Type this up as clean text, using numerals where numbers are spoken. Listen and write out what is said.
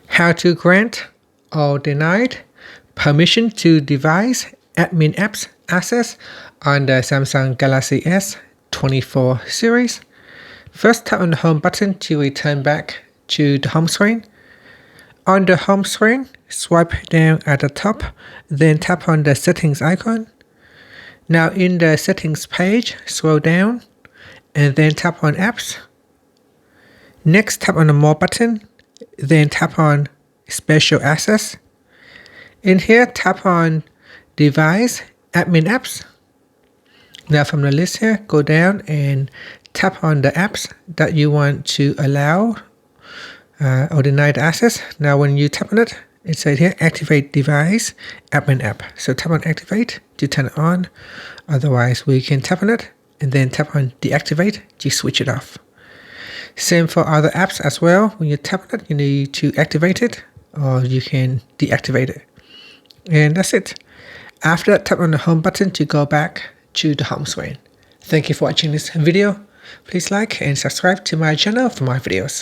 How to grant or deny permission to device admin apps access on the Samsung Galaxy S24 series. First, tap on the home button to return back to the home screen. On the home screen, swipe down at the top, then tap on the settings icon. Now in the settings page, scroll down and then tap on apps. Next, tap on the more button, then tap on special access. In here, tap on device admin apps. Now from the list here, go down and tap on the apps that you want to allow or deny the access. Now when you tap on it, it says here activate device admin app. So tap on activate to turn it on. Otherwise we can tap on it and then tap on deactivate to switch it off. Same for other apps as well. When you tap on it, you need to activate it or you can deactivate it. And that's it. After that, tap on the home button to go back to the home screen. Thank you for watching this video. Please like and subscribe to my channel for more videos.